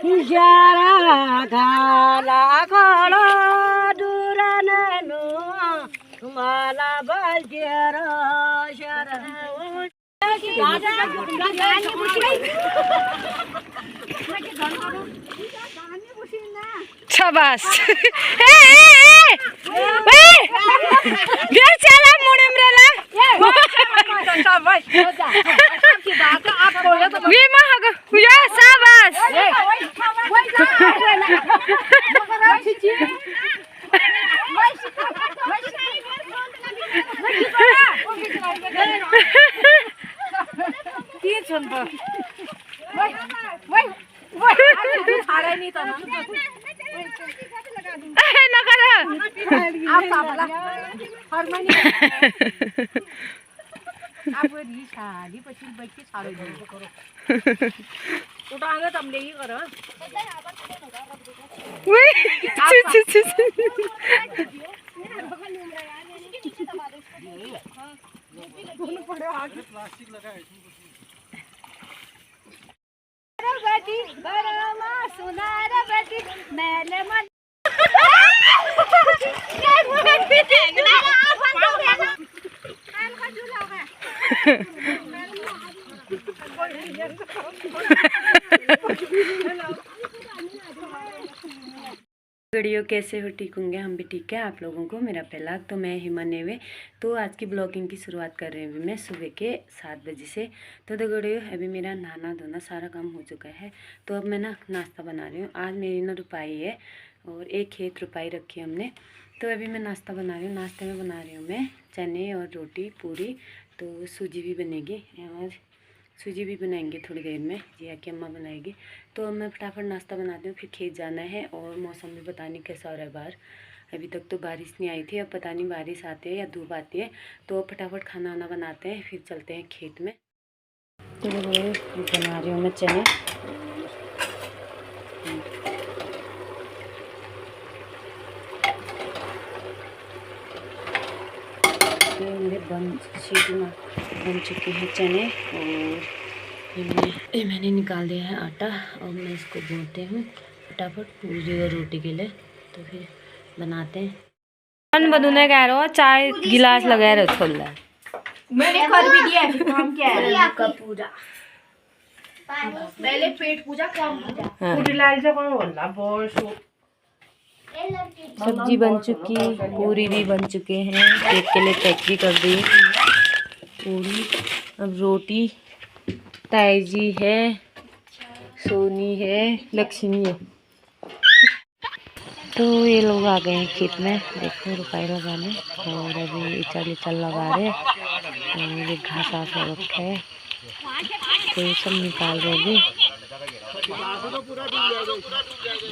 जरा घाला खड़ा दुराननु तुम्हाला बलजेर शरण शाबाश घर चला मोड़े मरेला बीमा हग या शाबाश तीन सुन वीडियो कैसे हो? ठीक होंगे, हम भी ठीक है। आप लोगों को मेरा पहला तो मैं हिमा नेवे। तो आज की ब्लॉगिंग की शुरुआत कर रही हूँ मैं सुबह के 7 बजे से। तो देखो अभी मेरा नहाना धोना सारा काम हो चुका है। तो अब मैं ना नाश्ता बना रही हूँ। आज मेरी ना रुपाई है और एक खेत रुपाई रखी है हमने। तो अभी मैं नाश्ता बना रही हूँ। नाश्ते में बना रही हूँ मैं चने और रोटी पूरी। तो सूजी भी बनेगी और सूजी भी बनाएंगे थोड़ी देर में, जिया की अम्मा बनाएगी। तो अब मैं फटाफट नाश्ता बनाती हूँ, फिर खेत जाना है। और मौसम भी पता नहीं कैसा हो रहा है बाहर। अभी तक तो बारिश नहीं आई थी, अब पता नहीं बारिश आती है या धूप आती है। तो फटाफट खाना वाना बनाते हैं, फिर चलते हैं खेत में। तो बना रही हूँ मैं चने। मेरे बन चुके हैं चने और ये मैंने निकाल दिया है आटा। और मैं इसको भूनते हूँ फटाफट पूरी और रोटी के लिए। तो फिर बनाते हैं। बदूने कह रहा हो चाय गिलास लगा रहे खोल रहा है। मैंने कर भी दिया है। काम क्या है? आपका पूजा पहले पेट पूजा काम पूजा। पूरी लाल से कौन बोल रहा? बहुत सब्जी बन चुकी, पूरी भी बन चुके हैं। केक के लिए पैक भी कर दी पूरी। अब रोटी ताई जी है, सोनी है, लक्ष्मी है। तो ये लोग आ गए हैं खेत में, देखो रुपाई लगाने। और अभी इचल लगा रहे और ये घास आस रखा है। तो ये सब निकाल रहे।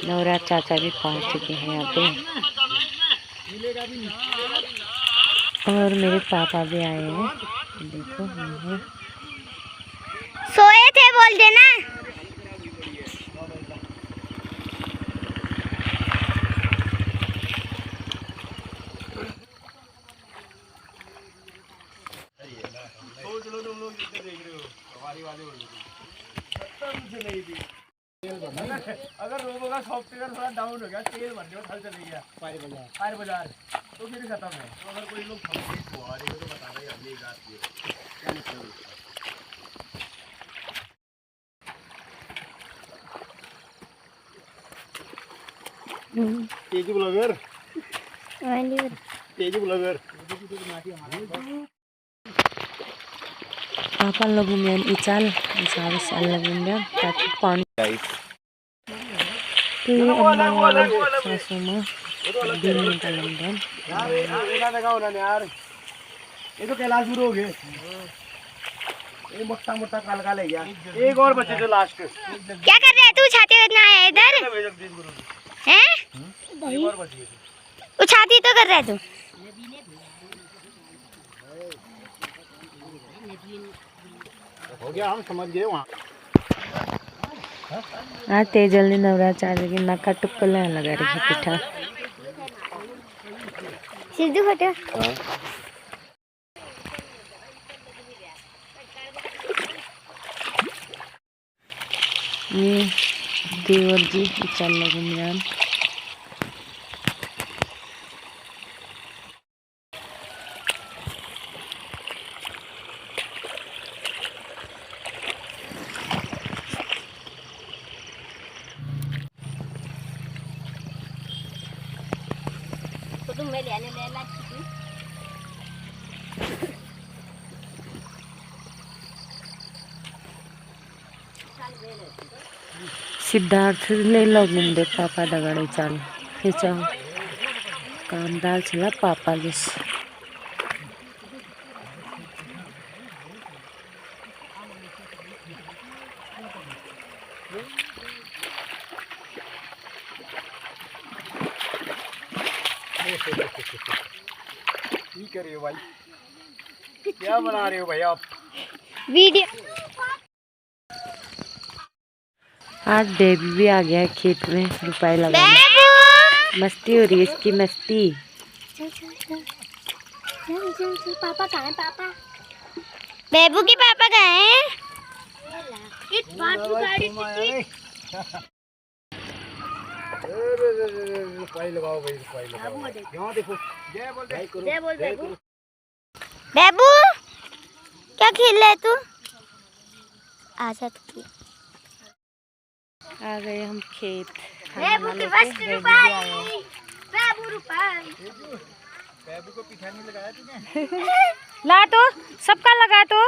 नवराज चाचा भी पहुंच चुके हैं यहाँ पे और मेरे पापा भी आए हैं। देखो सोए थे बोल देना। अगर रोबो का सॉफ्टवेयर थोड़ा डाउन हो गया, तेल भरने में चले गया फायर बाजार तो फिर खत्म है। तो अगर कोई लोग तो बताना ही हमने तेज ब्लॉगर पापा लोगों में इचल सारे साल लगेंगे ताकि पानी तो सासू माँ दिन निकालेंगे। यार ये तो कैलाश शुरू हो गए। ये मोटा मोटा काल का ले गया। एक और बचे जो लास्ट। क्या कर रहे हैं तू? छाती उठना है इधर हैं? उछाती तो कर रहा है तू। हो गया, हम समझ गए वहाँ। आज तेजल ने नवराज चाचा की नखा टुक्का लगा रही पिठा। सिद्धू फटे ये देवर जी चल लगे मियान। तुम मैं लेने ले ला छी सिद्धार्थ ले लग्न दे पापा दगड़े चल हेचा कामदार चला पापा जस ये कर रहे हो भाई, क्या बना रहे हो भाई आप? वीडियो। आज बेबी भी आ गया है खेत में रुपए लगाने। मस्ती हो रही है इसकी मस्ती। पापा कहाँ है? पापा बेबू के पापा कहाँ हैं? रुपए लगाओ भाई, रुपए लगाओ। यहाँ देखो, जय बोल दे। जय बोल बेबू। बेबू क्या खेल रहा है तू? आजा तू। आ गए हम खेत। बेबू के पास रुपए। बेबू रुपए। बेबू को पीछा नहीं लगाया तूने? ला तो सबका लगा तो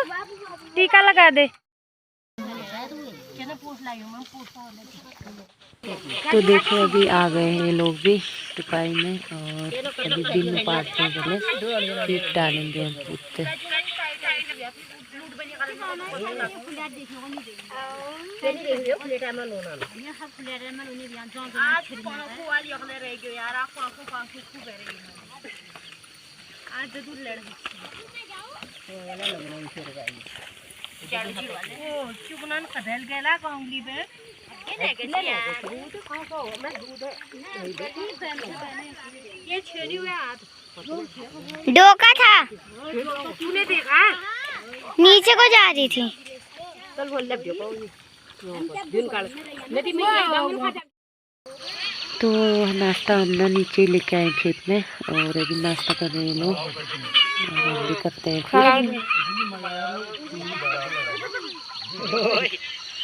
टीका लगा दे। तो देखो अभी आ गए हैं ये लोग भी टुपाई में और अभी बिन पाटने के लिए फिर डालेंगे हम पुत्ते। डोका था। तूने देखा? नीचे को जा रही थी। चल बोल ले दिन काल तो नाश्ता हमने नीचे लेके आए खेत में और अभी नाश्ता कर रहे हैं लोग और हम भी करते हैं फिर।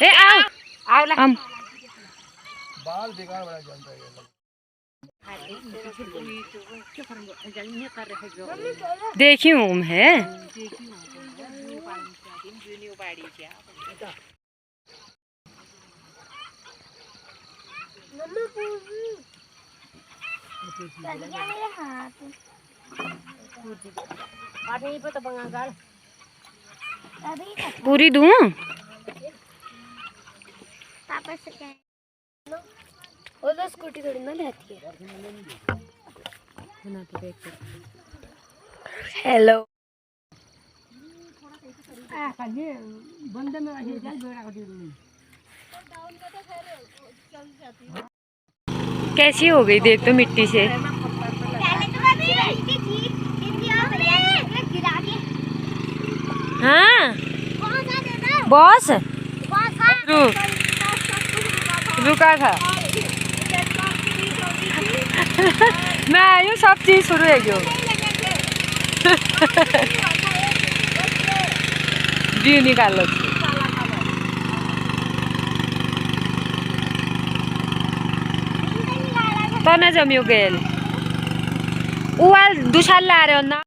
ए आओ हम बाल बेकार बड़ा जानता है। देखी हूँ मैं। पूरी दूँ? पापा से क्या? वो तो स्कूटी थोड़ी ना रहती है। हेलो। कैसी हो गई देख तो मिट्टी से। हाँ बॉस रुका था। मैं आई हूँ सब चीज शुरू है जो व्यू निकालो तो न जमियो गेल उवाल दुशाल ला रहे हो ना।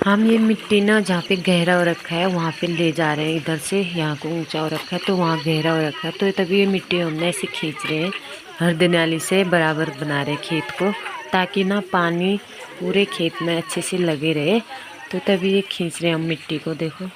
हम ये मिट्टी ना जहाँ पे गहरा हो रखा है वहाँ पे ले जा रहे हैं, इधर से यहाँ को ऊंचा हो रखा है तो वहाँ गहरा हो रखा है, तो तभी ये मिट्टी हमने ऐसे खींच रहे हैं, हर दिनाली से बराबर बना रहे हैं खेत को, ताकि ना पानी पूरे खेत में अच्छे से लगे रहे। तो तभी ये खींच रहे हैं हम मिट्टी को। देखो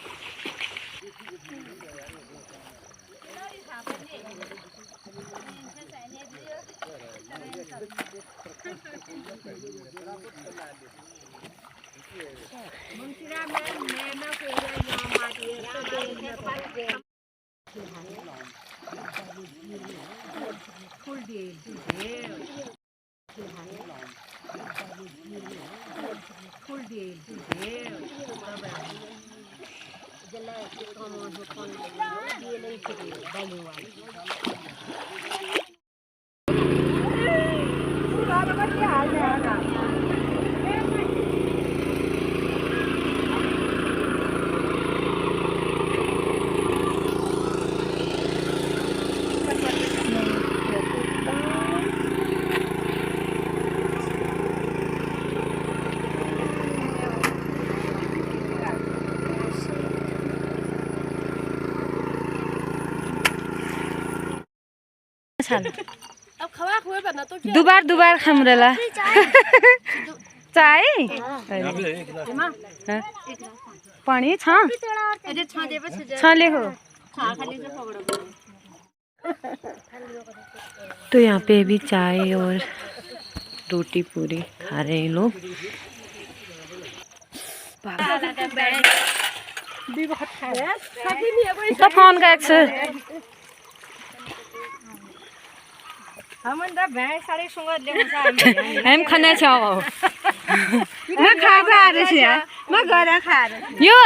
दुबार खामरेला चाय पानी छाले हो। तो यहाँ पे अभी चाय और रोटी पूरी खा रहे हैं लोग। तो फोन का हम खाने छौ यो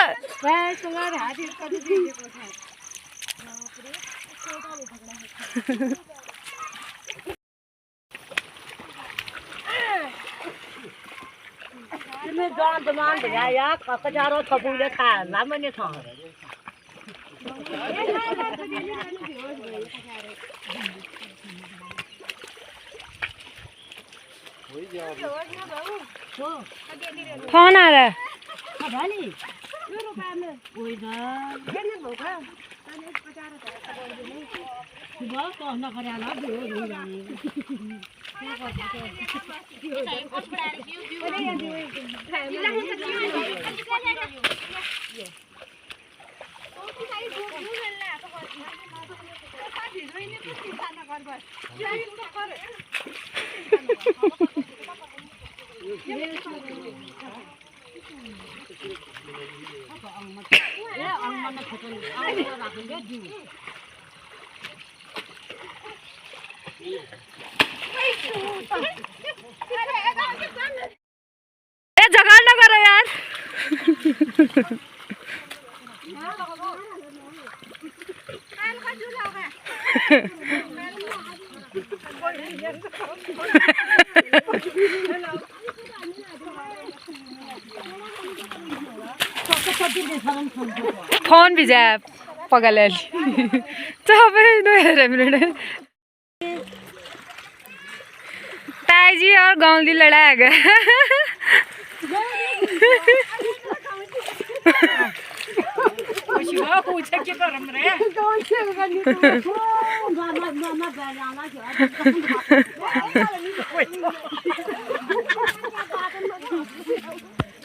फोन आ रहा है। जगाड़ ना करो यार। फोन भी जाए पगल ताई जी और गाँव की लड़ाई है।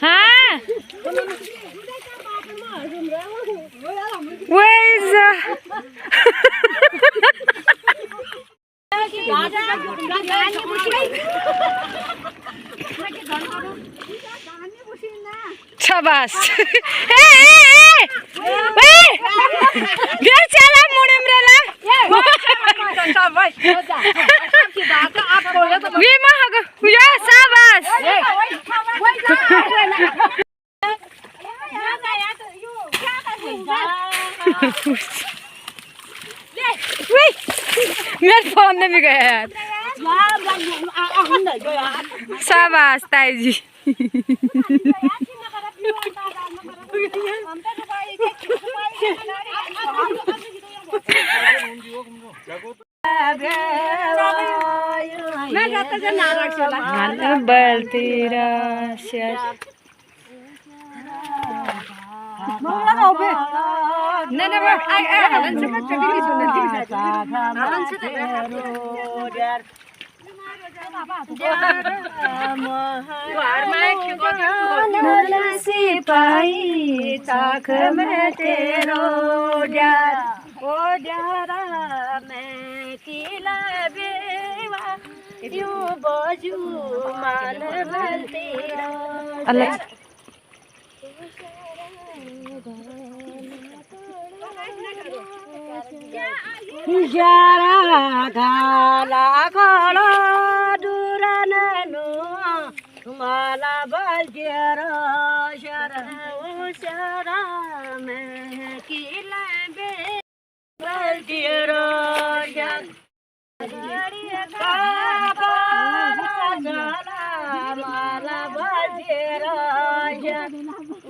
हाँ शाबाश चला मोड़े मरेला शाबाश मेरे फोन में भी गया यार। शाबाश ताई जी। नहीं हलन से मत चली सिपाही ताख में तेरो ड्यार ओ ड्यारा मैं किला बेवा यूं बाजू मान बल तेरा अलग जरा घाला घोड़ा दुराननु माला बजरा शरा में किला बे बजरा माला बजरा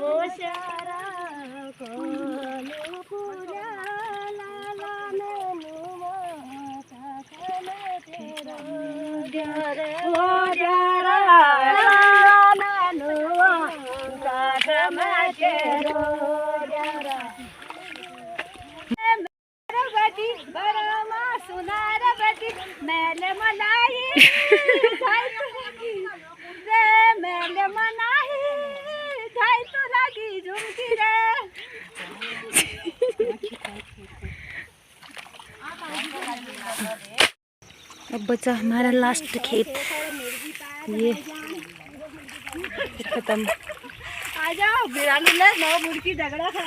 ओ शरा मैंने मनाई मैंने मनाई ढाई तो लगी झुमकी रे अब बचा हमारा लास्ट खेत ये खत्म। आ जाओ बिरानी ले नौ मुर्गी झगड़ा खा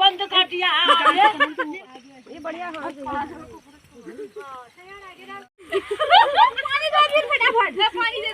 बंद कर दिया ये बढ़िया फटाफट पानी दे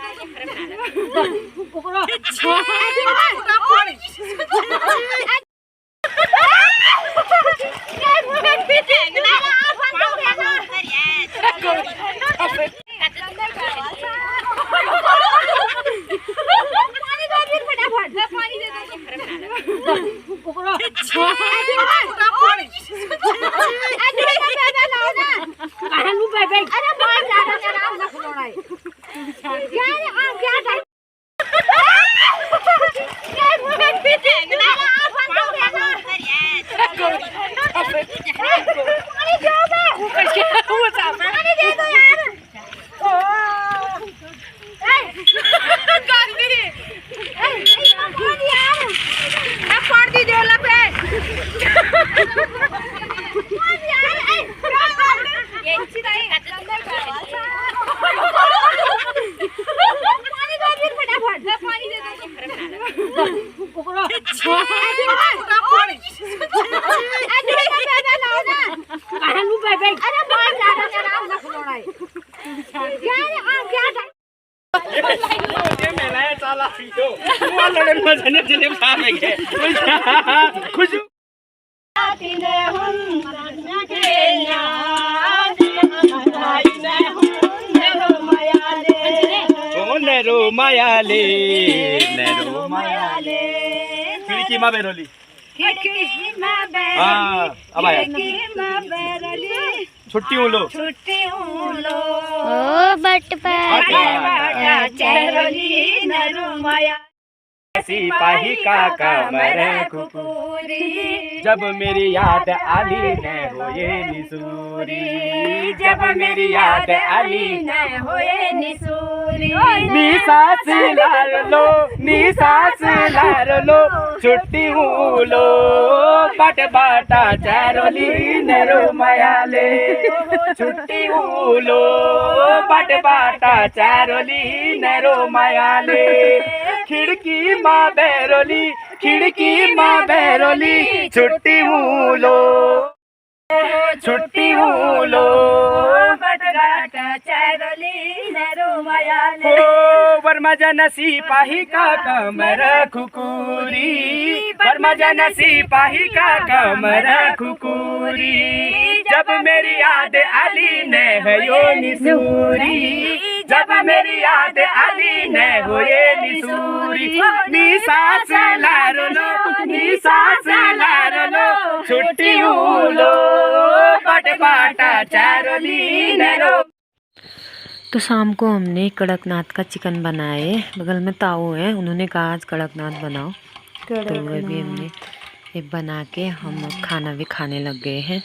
नेरो मायाले नेरो मायाले खिड़की में बेरोली हाँ अब आया छुट्टी लो ओ बट सिपाही का कमर कुपूरी जब मेरी याद आली न होए निसूरी जब मेरी याद आली न होए निसूरी निसास लार लो छुट्टी लो बट बाटा चारोली नेरो मायाले छुट्टी लो बट बाटा चारोली नेरो मायाले खिड़की माँ बैरोली छुट्टी लो बटगाटा चारोली नेरो मायाले वर्मा जन सिपाही का कमर खुकुरी वर्मा जन सिपाही का कमर खुकुरी जब मेरी याद अली ने है यो निसूरी, जब मेरी याद अली ने हो ये निसूरी, निसास लारो लो, निसास लारो लो, छुट्टी उलो पट पाटा चारोली नेरो। तो शाम को हमने कड़कनाथ का चिकन बनाए, बगल में ताऊ है, उन्होंने कहा आज कड़कनाथ बनाओ, तो वह भी हमने ये बना के हम लोग खाना भी खाने लग गए हैं।